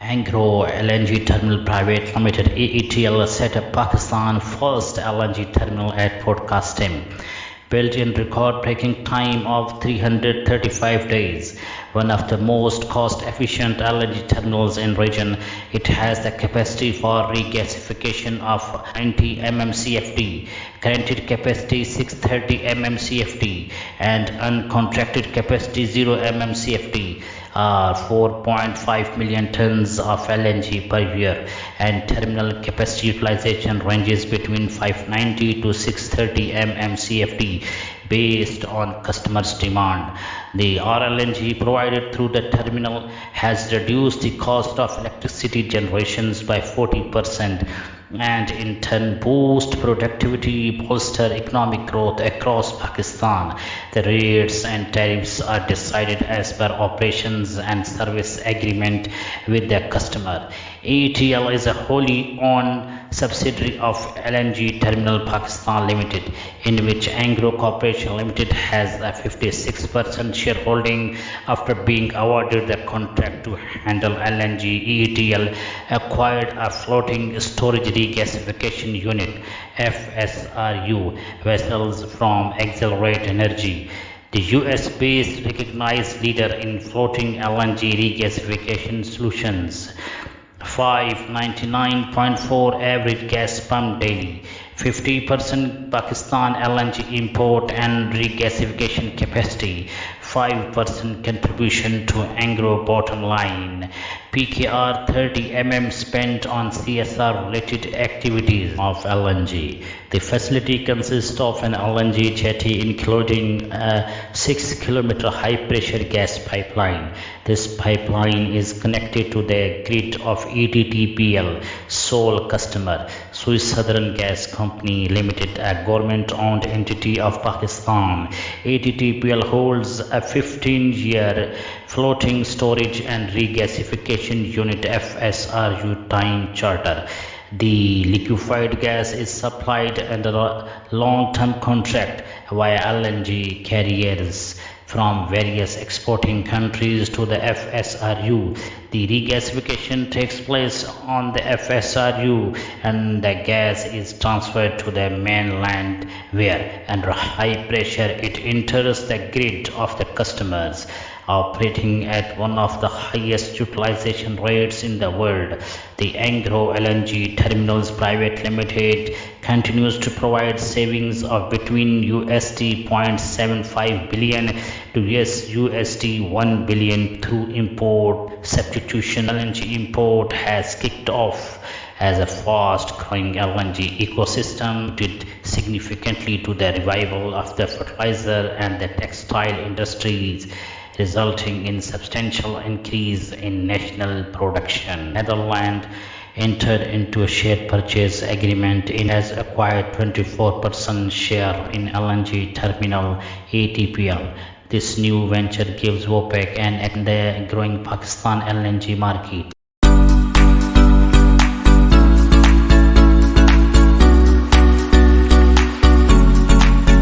Angro LNG Terminal Private Limited (AETL) set up Pakistan's first LNG terminal at Port Qasim, built in record-breaking time of 335 days. One of the most cost-efficient LNG terminals in region, it has the capacity for regasification of 90 mmcfd, guaranteed capacity 630 mmcfd, and uncontracted capacity 0 mmcfd. 4.5 million tons of LNG per year, and terminal capacity utilization ranges between 590 to 630 mmcfd based on customers' demand. The RLNG provided through the terminal has reduced the cost of electricity generations by 40% and in turn boost productivity, bolster economic growth across Pakistan. The rates and tariffs are decided as per operations and service agreement with the customer. AETL is a wholly owned subsidiary of LNG Terminal Pakistan Limited, in which Angro Corporation Limited has a 56% shareholding. After being awarded the contract to handle LNG, AETL acquired a floating storage regasification unit (FSRU) vessels from Excelerate Energy, the US-based recognized leader in floating LNG regasification solutions. 599.4 average gas pump daily, 50% Pakistan LNG import and regasification capacity, 5% contribution to Angro bottom line, PKR 30 mm spent on CSR related activities of LNG. The facility consists of an LNG jetty including a 6-kilometer high pressure gas pipeline. This pipeline is connected to the grid of ATTPL, sole customer, Swiss Southern Gas Company Limited, a government-owned entity of Pakistan. ATTPL holds a 15-year floating storage and regasification unit (FSRU) time charter. The liquefied gas is supplied under a long-term contract via LNG carriers from various exporting countries to the FSRU. The regasification takes place on the FSRU and the gas is transferred to the mainland where, under high pressure, it enters the grid of the customers. Operating at one of the highest utilization rates in the world, the Angro LNG Terminals Private Limited continues to provide savings of between $0.75 billion to $1 billion through import substitution. LNG import has kicked off as a fast-growing LNG ecosystem did significantly to the revival of the fertilizer and the textile industries, resulting in substantial increase in national production. Netherlands entered into a share purchase agreement and has acquired 24% share in LNG terminal ATPL. This new venture gives OPEC and the growing Pakistan LNG market